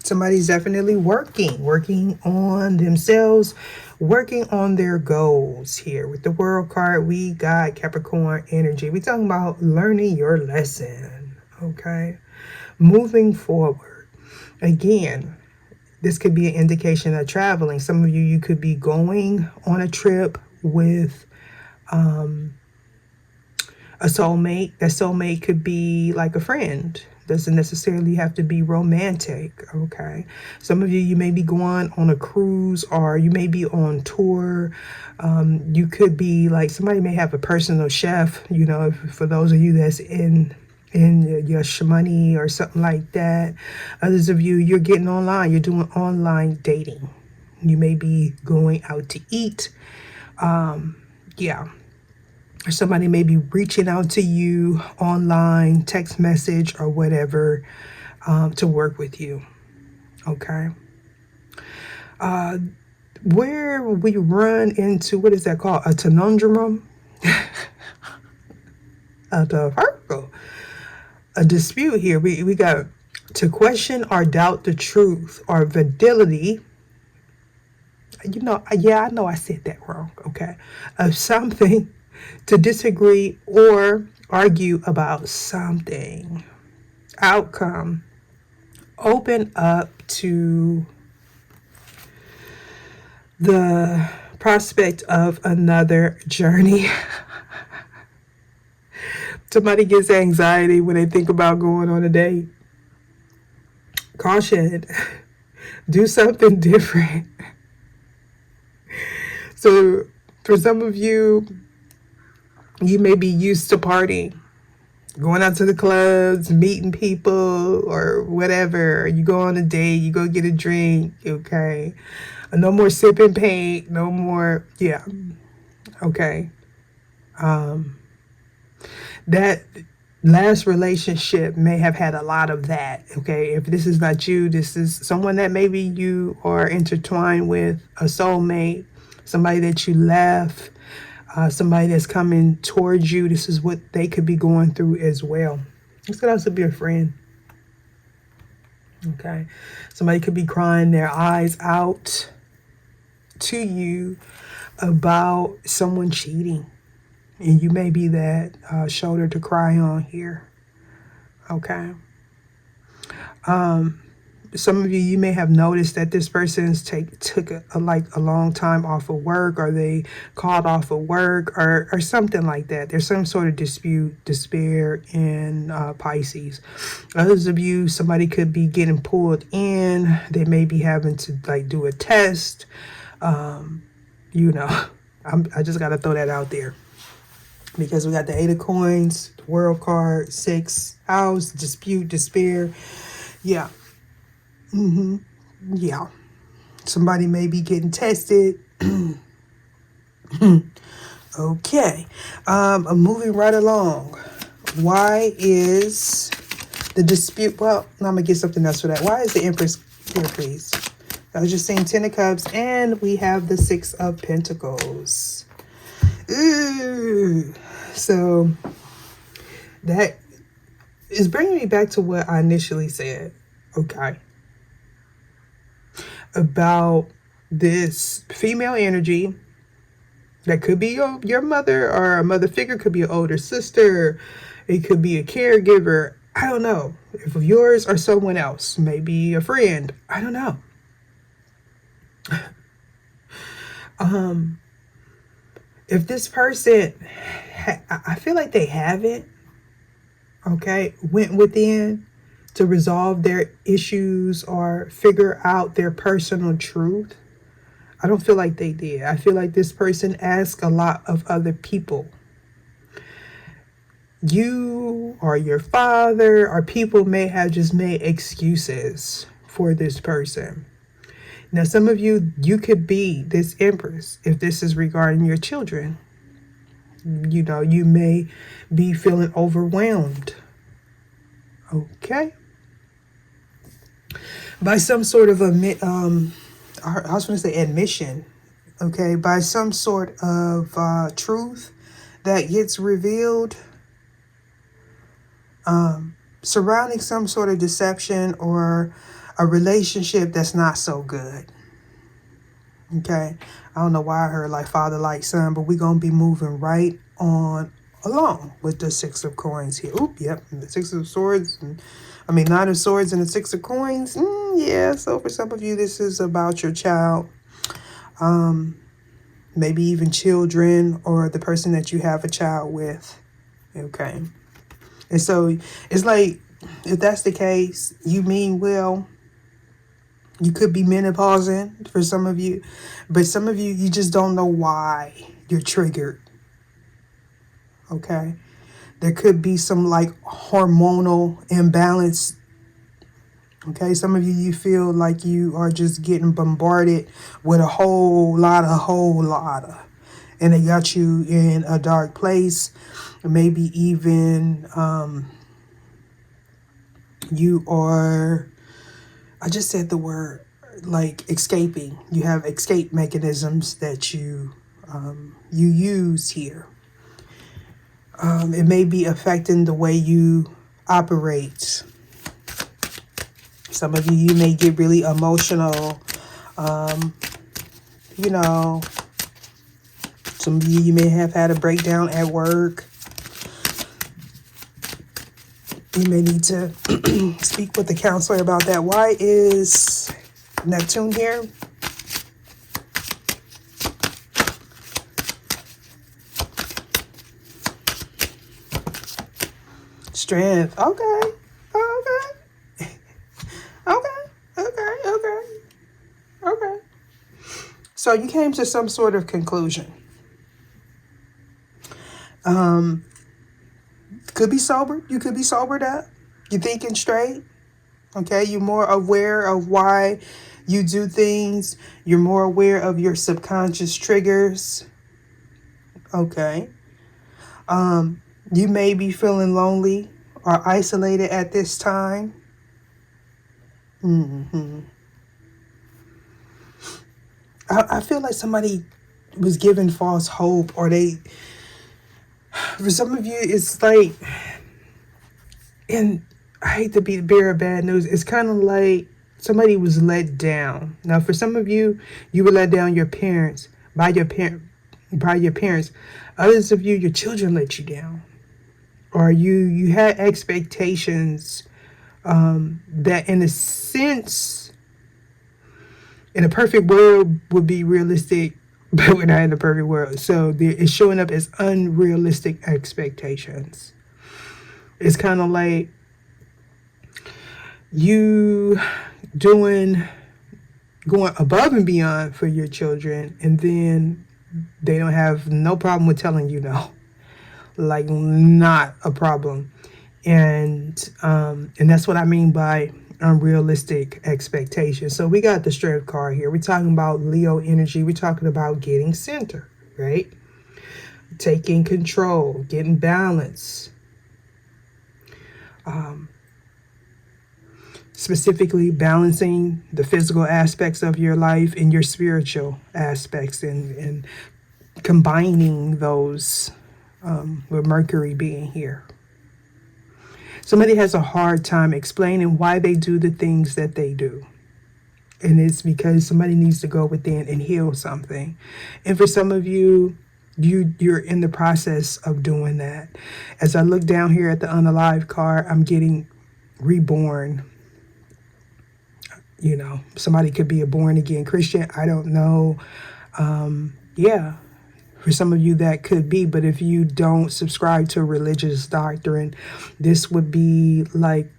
Somebody's definitely working on themselves, working on their goals here. With the World card, we got Capricorn energy. We're talking about learning your lesson, okay? Moving forward. Again, This could be an indication of traveling. Some of you, you could be going on a trip with a soulmate. That soulmate could be like a friend. Doesn't necessarily have to be romantic, okay? Some of you, you may be going on a cruise, or you may be on tour. You could be like, somebody may have a personal chef, you know, for those of you that's in your shmoney or something like that. Others of you, you're getting online, you're doing online dating. You may be going out to eat. Yeah. Or somebody may be reaching out to you online, text message or whatever, to work with you. Okay. Where we run into, what is that called? A conundrum? The Virgo. A dispute here. We got to question or doubt the truth or validity. You know, yeah, I know I said that wrong. Okay. Of something, to disagree or argue about something. Outcome. Open up to the prospect of another journey. Somebody gets anxiety when they think about going on a date. Caution. Do something different. So for some of you, you may be used to partying, going out to the clubs, meeting people or whatever. You go on a date, you go get a drink, okay? No more sipping paint, no more, yeah, okay. That last relationship may have had a lot of that, okay? If this is not you, this is someone that maybe you are intertwined with, a soulmate, somebody that you left, somebody that's coming towards you. This is what they could be going through as well. This could also be a friend. Okay. Somebody could be crying their eyes out to you about someone cheating. And you may be that shoulder to cry on here. Okay. Some of you, you may have noticed that this person's took a long time off of work, or they called off of work, or something like that. There's some sort of dispute, despair in Pisces. Others of you, somebody could be getting pulled in. They may be having to do a test. You know, I just got to throw that out there. Because we got the 8 of coins, the world card, 6 house, dispute, despair. Yeah. Yeah. Somebody may be getting tested. Okay. I'm moving right along. Why is the dispute? Well, I'm going to get something else for that. Why is the Empress here, please? I was just saying 10 of Cups, and we have the 6 of Pentacles. Ooh. So that is bringing me back to what I initially said. Okay. About this female energy that could be your mother, or a mother figure, could be an older sister, it could be a caregiver, I don't know, if of yours or someone else, maybe a friend, I don't know. If this person, I feel like they haven't, okay, went within to resolve their issues or figure out their personal truth. I don't feel like they did. I feel like this person asked a lot of other people. You or your father or people may have just made excuses for this person. Now, some of you, you could be this Empress if this is regarding your children. You know, you may be feeling overwhelmed. Okay. By some sort of I was going to say admission. Okay. By some sort of truth that gets revealed. Surrounding some sort of deception or a relationship that's not so good. Okay. I don't know why I heard like father, like son, but we're going to be moving right on along with the Six of Coins here. Oop, yep, the Six of Swords. Nine of Swords and the Six of Coins. Yeah, so for some of you, this is about your child. Maybe even children or the person that you have a child with. Okay. And so it's like, if that's the case, you mean well. You could be menopausing for some of you, but some of you, you just don't know why you're triggered. Okay. There could be some like hormonal imbalance. Okay. Some of you, you feel like you are just getting bombarded with a whole lot of, and it got you in a dark place. Maybe even, you are, I just said the word, like escaping. You have escape mechanisms that you use here. It may be affecting the way you operate. Some of you, you may get really emotional. You know, some of you, you may have had a breakdown at work. You may need to speak with the counselor about that. Why is Neptune here? Strength. Okay. Okay. Okay. So you came to some sort of conclusion. Could be sober. You could be sobered up. You're thinking straight. Okay. You're more aware of why you do things. You're more aware of your subconscious triggers. Okay. You may be feeling lonely or isolated at this time. I feel like somebody was given false hope, or for some of you, it's like, and I hate to be the bearer of bad news, it's kind of like somebody was let down. Now, for some of you, you were let down by your parents. Others of you, your children let you down. Or you had expectations that, in a sense, in a perfect world would be realistic, but we're not in a perfect world. So it's showing up as unrealistic expectations. It's kind of like you going above and beyond for your children, and then they don't have no problem with telling you no. Like, not a problem. And that's what I mean by unrealistic expectations. So we got the Strength card here. We're talking about Leo energy. We're talking about getting centered, right? Taking control, getting balance. Specifically balancing the physical aspects of your life and your spiritual aspects, and combining those with Mercury being here. Somebody has a hard time explaining why they do the things that they do. And it's because somebody needs to go within and heal something. And for some of you, you're in the process of doing that. As I look down here at the unalive card, I'm getting reborn. You know, somebody could be a born again Christian. I don't know. Yeah. For some of you, that could be, but if you don't subscribe to a religious doctrine, this would be like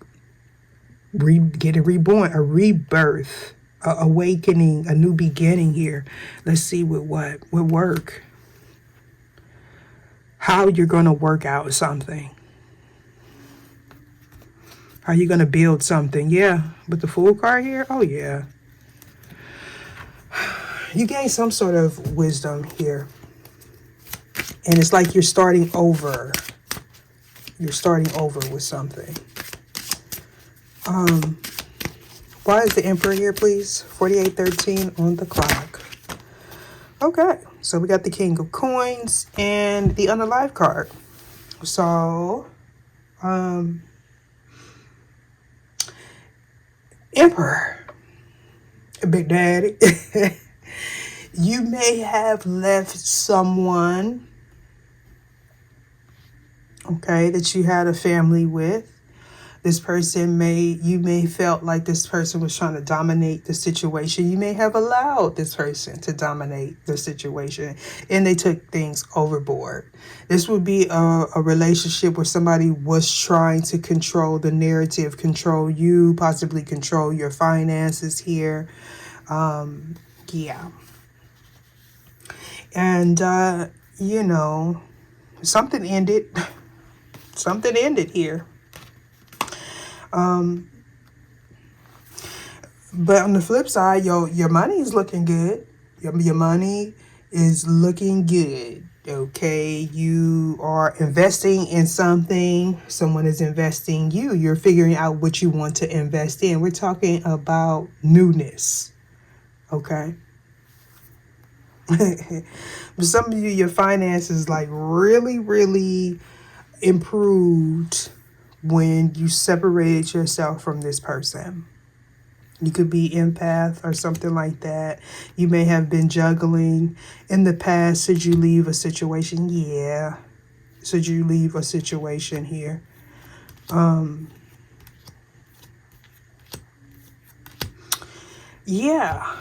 getting reborn, a rebirth, a awakening, a new beginning here. Let's see with what would work. How you're going to work out something. How you going to build something. Yeah, with the Fool card here. Oh, yeah. You gain some sort of wisdom here. And it's like you're starting over. You're starting over with something. Why is the Emperor here, please? 4813 on the clock. Okay, so we got the King of Coins and the Unalive card. So, Emperor, Big Daddy, you may have left someone okay, that you had a family with. This person you may felt like this person was trying to dominate the situation. You may have allowed this person to dominate the situation and they took things overboard. This would be a relationship where somebody was trying to control the narrative, control you, possibly control your finances here. Yeah. And, you know, something ended. Something ended here. But on the flip side, your money is looking good. Your money is looking good. Okay, you are investing in something. Someone is investing you. You're figuring out what you want to invest in. We're talking about newness. Okay. But some of you, your finances like really, really improved when you separated yourself from this person. You could be empath or something like that. You may have been juggling in the past. Should you leave a situation? Yeah. Should you leave a situation here? Yeah.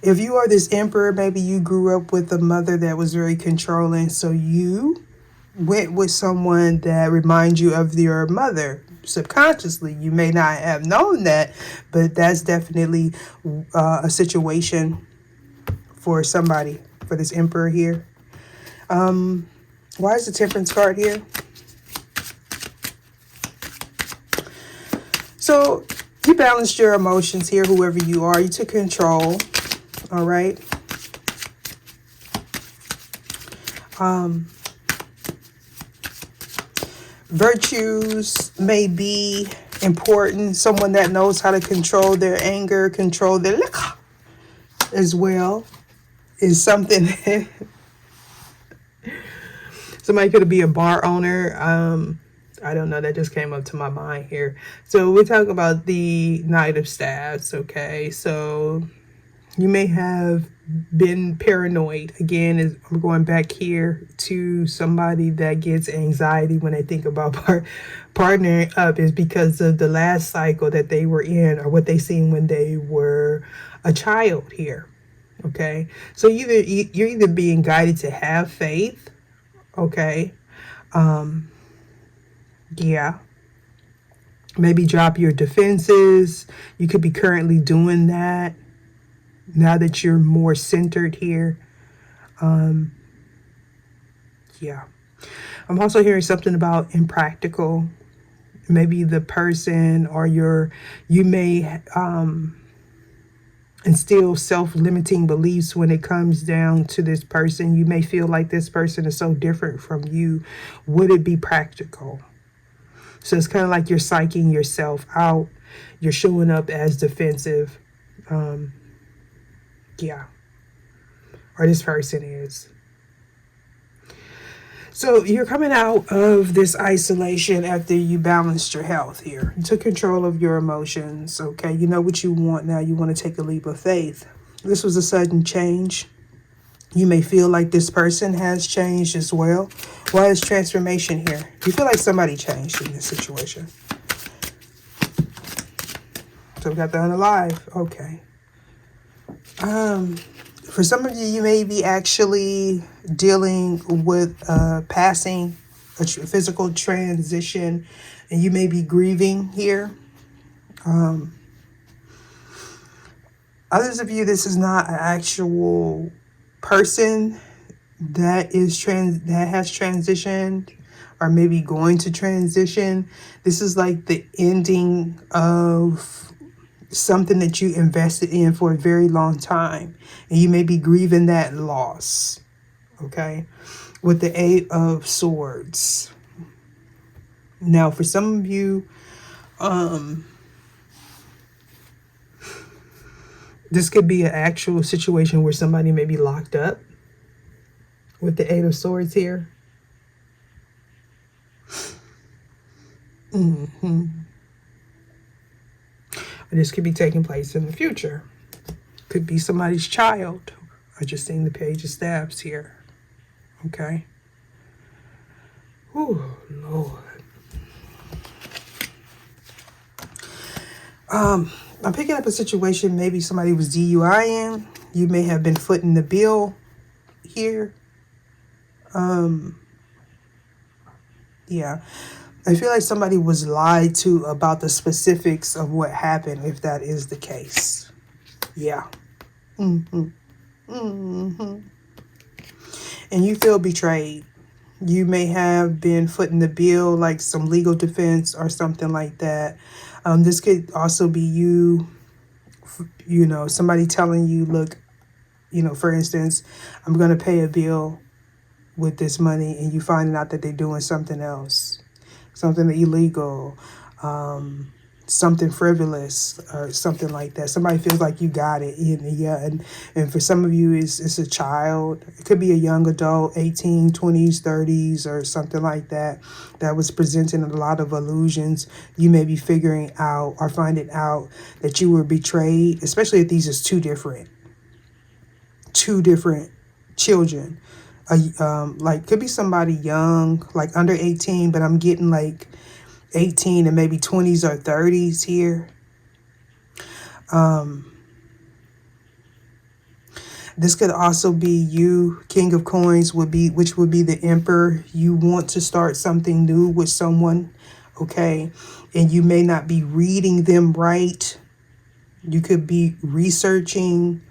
If you are this emperor, maybe you grew up with a mother that was very controlling. So you went with someone that reminds you of your mother. Subconsciously, you may not have known that, but that's definitely a situation for somebody, for this emperor here. Why is the temperance card here? So you balanced your emotions here, whoever you are. You took control. All right. Virtues may be important. Someone that knows how to control their anger, control their liquor as well is something. Somebody could be a bar owner. I don't know. That just came up to my mind here. So we're talking about the Knight of Staves. Okay. So you may have been paranoid. Again, I'm going back here to somebody that gets anxiety when they think about partnering up is because of the last cycle that they were in or what they seen when they were a child here. Okay. So you're either being guided to have faith. Okay. Yeah. Maybe drop your defenses. You could be currently doing that now that you're more centered here. Yeah. I'm also hearing something about impractical. Maybe the person or you may instill self-limiting beliefs when it comes down to this person. You may feel like this person is so different from you. Would it be practical? So it's kind of like you're psyching yourself out. You're showing up as defensive. Yeah. Or this person is. So you're coming out of this isolation after you balanced your health here. You took control of your emotions. Okay. You know what you want now. You want to take a leap of faith. This was a sudden change. You may feel like this person has changed as well. Why is transformation here? You feel like somebody changed in this situation. So we got the unalive. Okay. For some of you, you may be actually dealing with passing a physical transition, and you may be grieving here. Others of you, this is not an actual person that has transitioned or maybe going to transition. This is like the ending of something that you invested in for a very long time, and you may be grieving that loss. Okay, with the Eight of Swords. Now for some of you, this could be an actual situation where somebody may be locked up with the Eight of Swords here. This could be taking place in the future. Could be somebody's child. I just seen the Page of Staves here. Okay. Oh, Lord. I'm picking up a situation. Maybe somebody was DUIing. You may have been footing the bill here. Yeah. I feel like somebody was lied to about the specifics of what happened, if that is the case. Yeah. And you feel betrayed. You may have been footing the bill, like some legal defense or something like that. This could also be you, somebody telling you, look, for instance, I'm going to pay a bill with this money, and you finding out that they're doing something else, something illegal, something frivolous or something like that. Somebody feels like you got it. And for some of you, it's a child. It could be a young adult, 18, 20s, 30s, or something like that, that was presenting a lot of illusions. You may be figuring out or finding out that you were betrayed, especially if these is two different children. Like could be somebody young, like under 18, but I'm getting like 18 and maybe 20s or 30s here. This could also be you, King of Coins, which would be the Emperor. You want to start something new with someone, okay? And you may not be reading them right. You could be researching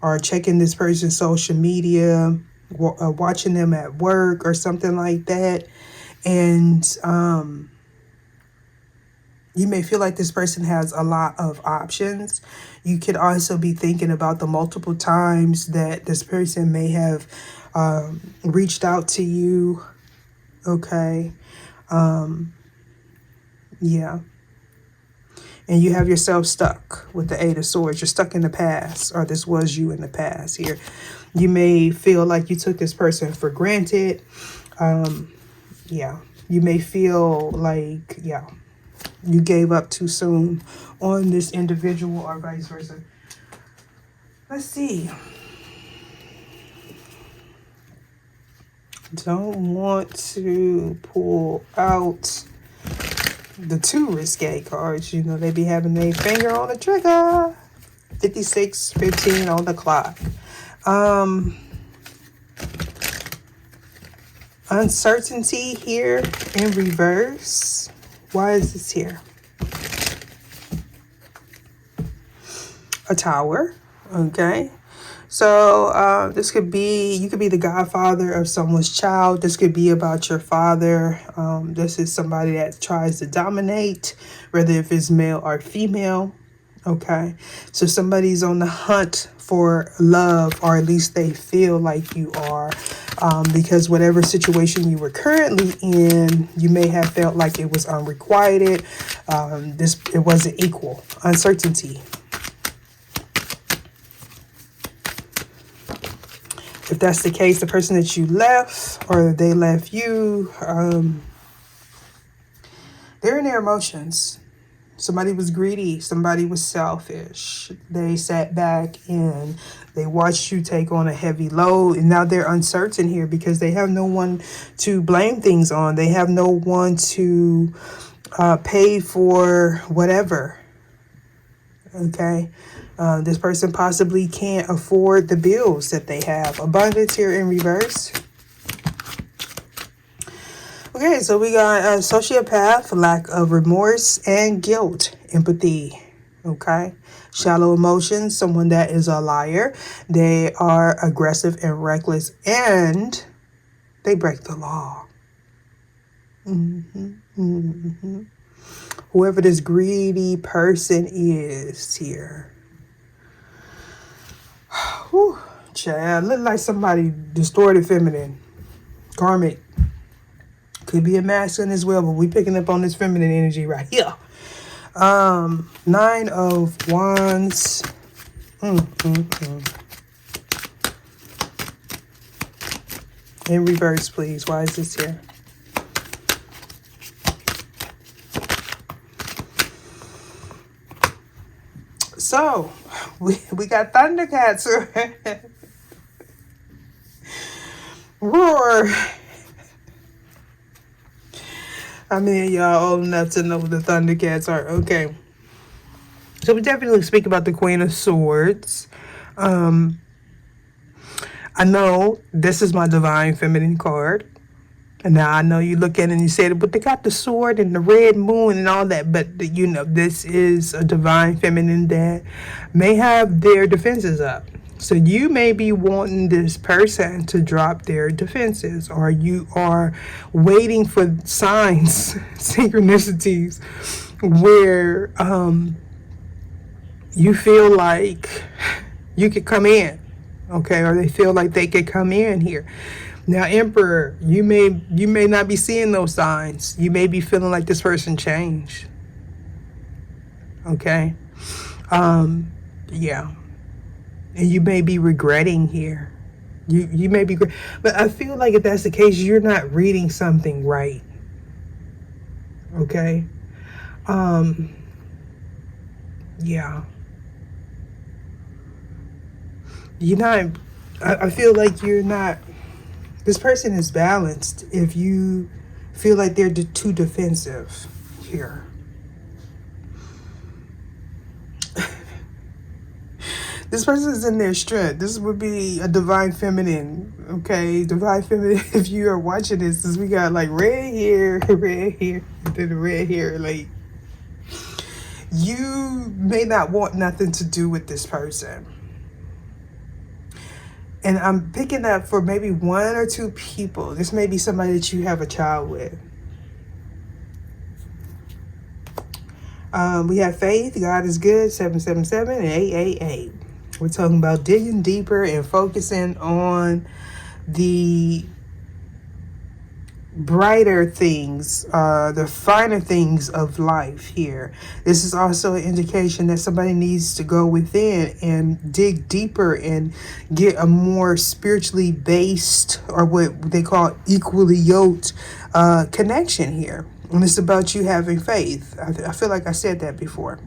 or checking this person's social media, watching them at work or something like that. And you may feel like this person has a lot of options. You could also be thinking about the multiple times that this person may have reached out to you. Okay. Yeah. And you have yourself stuck with the Eight of Swords. You're stuck in the past, or this was you in the past here. You may feel like you took this person for granted. Yeah. You may feel like, you gave up too soon on this individual, or vice versa. Let's see. Don't want to pull out the two risque cards. They be having their finger on the trigger. 56:15 on the clock. Uncertainty here in reverse. Why is this here? A Tower. Okay. So this could be, you could be the godfather of someone's child. This could be about your father. This is somebody that tries to dominate, whether if it's male or female. Okay. So somebody's on the hunt for love, or at least they feel like you are. Because whatever situation you were currently in, you may have felt like it was unrequited. It wasn't equal. Uncertainty. If that's the case, the person that you left or they left you, they're in their emotions. Somebody was greedy. Somebody was selfish. They sat back and they watched you take on a heavy load. And now they're uncertain here because they have no one to blame things on. They have no one to pay for whatever. Okay. This person possibly can't afford the bills that they have. Abundance here in reverse. Okay, so we got a sociopath, lack of remorse and guilt, empathy. Okay, shallow emotions, someone that is a liar. They are aggressive and reckless, and they break the law. Whoever this greedy person is here. Whew, child, look like somebody distorted feminine, karmic. Could be a masculine as well, but we picking up on this feminine energy right here. 9 of Wands. In reverse, please. Why is this here? So, we got Thundercats. Roar. I mean, y'all old enough to know what the Thundercats are. Okay. So we definitely speak about the Queen of Swords. I know this is my Divine Feminine card. And now I know you look at it and you say, but they got the sword and the red moon and all that. But, you know, this is a Divine Feminine that may have their defenses up. So you may be wanting this person to drop their defenses, or you are waiting for signs, synchronicities, where you feel like you could come in, okay, or they feel like they could come in here. Now, Emperor, you may not be seeing those signs. You may be feeling like this person changed. Okay, yeah, and you may be regretting here. You may be, but I feel like if that's the case, you're not reading something right. Okay, yeah. You're not, I feel like you're not, this person is balanced if you feel like they're too defensive here. This person is in their strength. This would be a Divine Feminine, okay? Divine Feminine, if you are watching this, is we got like red hair, then the red hair, like, you may not want nothing to do with this person. And I'm picking up for maybe one or two people. This may be somebody that you have a child with. We have Faith, God is Good, 777, and 888. We're talking about digging deeper and focusing on the brighter things, the finer things of life here. This is also an indication that somebody needs to go within and dig deeper and get a more spiritually based, or what they call equally yoked, connection here. And it's about you having faith. I feel like I said that before.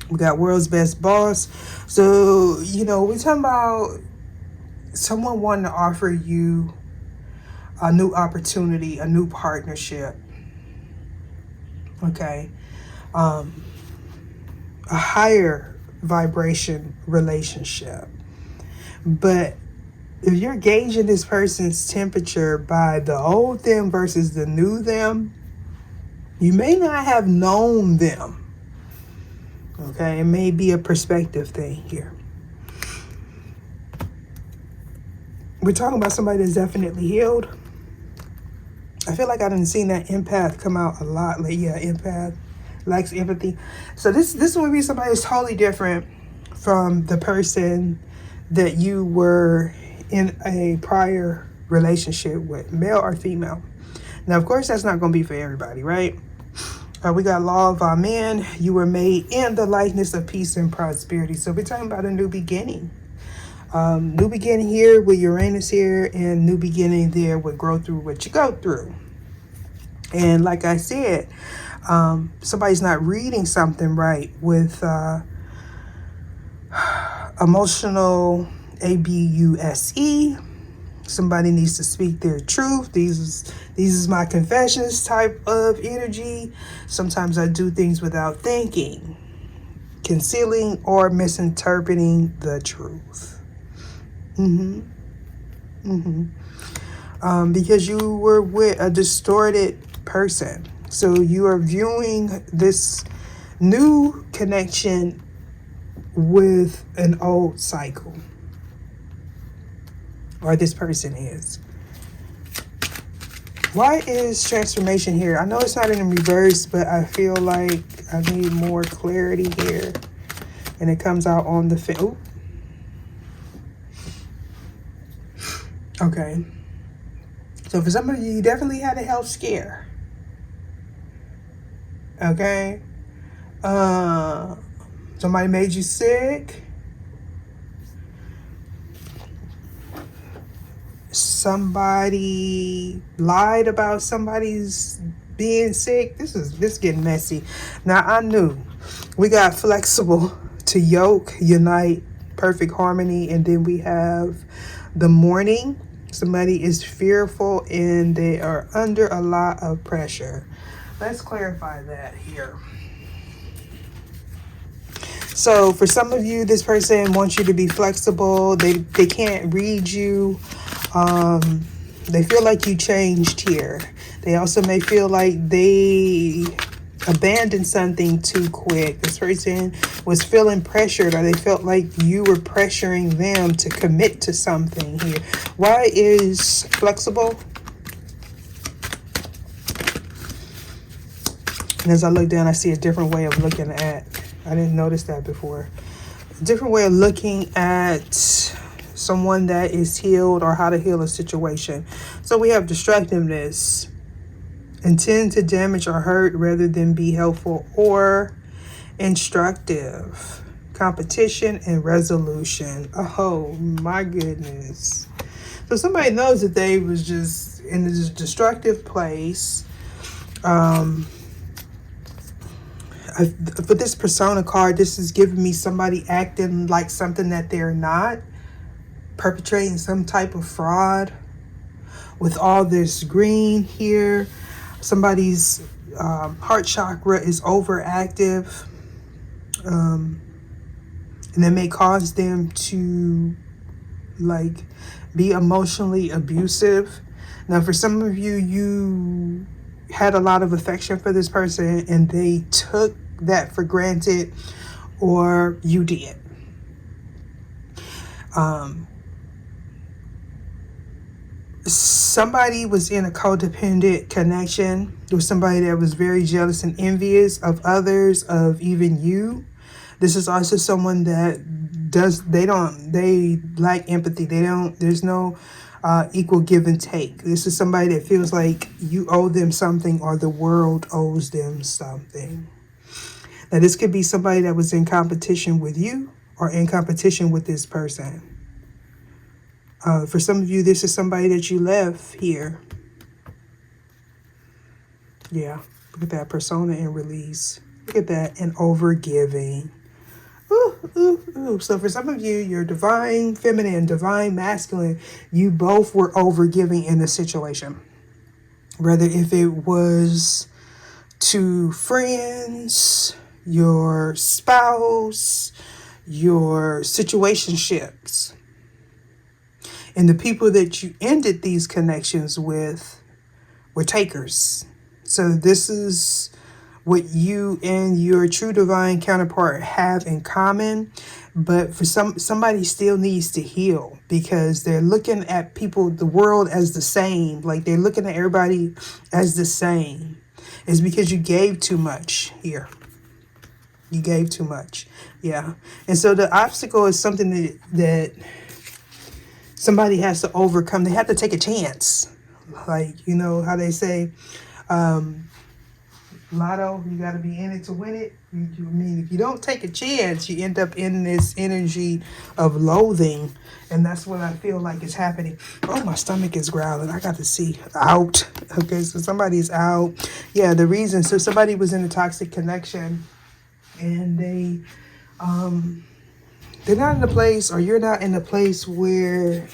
We got World's Best Boss. So, you know, we're talking about someone wanting to offer you a new opportunity, a new partnership, okay, a higher vibration relationship. But if you're gauging this person's temperature by the old them versus the new them, you may not have known them, okay? It may be a perspective thing here. We're talking about somebody that's definitely healed. I feel like I didn't see that empath come out a lot. Like, yeah, empath likes empathy. So this would be somebody that's totally different from the person that you were in a prior relationship with, male or female. Now, of course, that's not going to be for everybody, right? We got Law of Amen. You were made in the likeness of peace and prosperity. So we're talking about a new beginning. New beginning here with Uranus here, and new beginning there with grow through what you go through. And like I said, somebody's not reading something right with emotional abuse. Somebody needs to speak their truth. These is my confessions type of energy. Sometimes I do things without thinking, concealing or misinterpreting the truth. Because you were with a distorted person. So you are viewing this new connection with an old cycle. Or this person is. Why is transformation here? I know it's not in reverse, but I feel like I need more clarity here. And it comes out on the okay. So for some of you, you definitely had a health scare. Okay. Somebody made you sick. Somebody lied about somebody's being sick. This getting messy. Now I knew we got flexible to yoke, unite, perfect harmony, and then we have the mourning. Somebody is fearful and they are under a lot of pressure. Let's clarify that here. So for some of you, this person wants you to be flexible. They can't read you. They feel like you changed here. They also may feel like they abandoned something too quick. This person was feeling pressured, or they felt like you were pressuring them to commit to something here. Why is flexible? And as I look down, I see a different way of looking at, I didn't notice that before. A different way of looking at someone that is healed, or how to heal a situation. So we have destructiveness, intend to damage or hurt rather than be helpful or instructive, competition and resolution. Oh my goodness. So somebody knows that they was just in this destructive place. For this persona card, this is giving me somebody acting like something that they're not, perpetrating some type of fraud. With all this green here, somebody's heart chakra is overactive, and that may cause them to like be emotionally abusive. Now for some of you, you had a lot of affection for this person and they took that for granted, or you did. Somebody was in a codependent connection with somebody that was very jealous and envious of others, of even you. This is also someone that they lack empathy. There's no equal give and take. This is somebody that feels like you owe them something, or the world owes them something. Now this could be somebody that was in competition with you, or in competition with this person. For some of you, this is somebody that you left here. Yeah, look at that, persona and release. Look at that, and overgiving. Ooh, ooh, ooh. So for some of you, you're divine feminine, divine masculine. You both were overgiving in this situation. Whether if it was to friends, your spouse, your situationships. And the people that you ended these connections with were takers. So this is what you and your true divine counterpart have in common. But for somebody still needs to heal, because they're looking at people, the world, as the same. Like they're looking at everybody as the same. It's because you gave too much here. You gave too much. Yeah. And so the obstacle is something that somebody has to overcome. They have to take a chance. Like, you know how they say, lotto, you got to be in it to win it. I mean, if you don't take a chance, you end up in this energy of loathing. And that's what I feel like is happening. Oh, my stomach is growling. I got to see. Out. Okay, so somebody's out. Yeah, the reason. So somebody was in a toxic connection, and they're not in a place, or you're not in a place where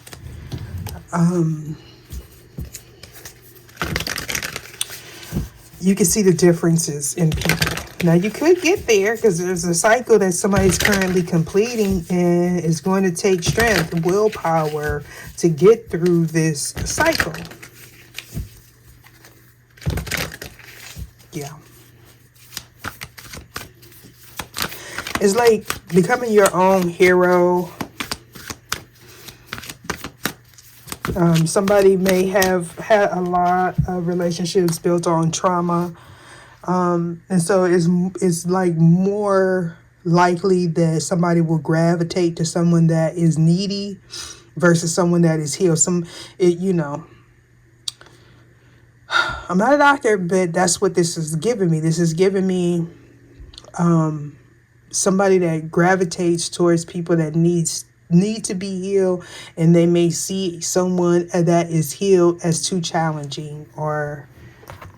you can see the differences in people. Now you could get there, because there's a cycle that somebody's currently completing, and it's going to take strength, willpower to get through this cycle. Yeah. It's like becoming your own hero. Somebody may have had a lot of relationships built on trauma. And so it's like more likely that somebody will gravitate to someone that is needy versus someone that is healed. I'm not a doctor, but that's what this is giving me. This is giving me somebody that gravitates towards people that need to be healed, and they may see someone that is healed as too challenging or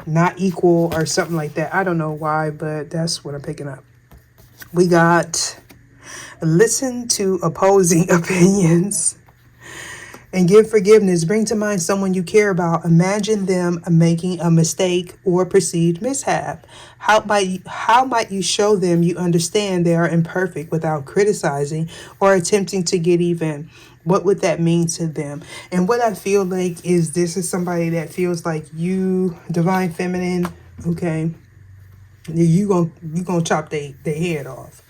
not equal or something like that. I don't know why, but that's what I'm picking up. We got listen to opposing opinions. And give forgiveness. Bring to mind someone you care about. Imagine them making a mistake or perceived mishap. How might you show them you understand they are imperfect without criticizing or attempting to get even? What would that mean to them? And what I feel like is this is somebody that feels like you, divine feminine, okay, you gonna chop their head off.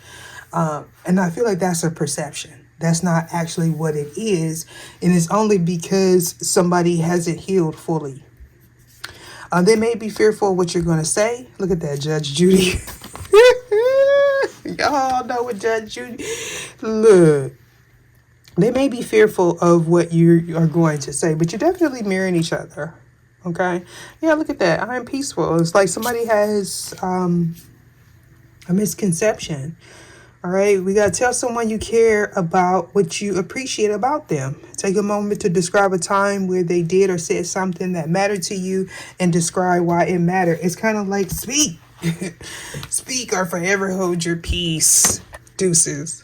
And I feel like that's a perception. That's not actually what it is. And it's only because somebody hasn't healed fully. They may be fearful of what you're going to say. Look at that, Judge Judy. Y'all know what Judge Judy. Look. They may be fearful of what you are going to say, but you're definitely mirroring each other. Okay? Yeah, look at that. I'm peaceful. It's like somebody has a misconception. All right, we got to tell someone you care about what you appreciate about them. Take a moment to describe a time where they did or said something that mattered to you and describe why it mattered. It's kind of like speak. Speak or forever hold your peace. Deuces.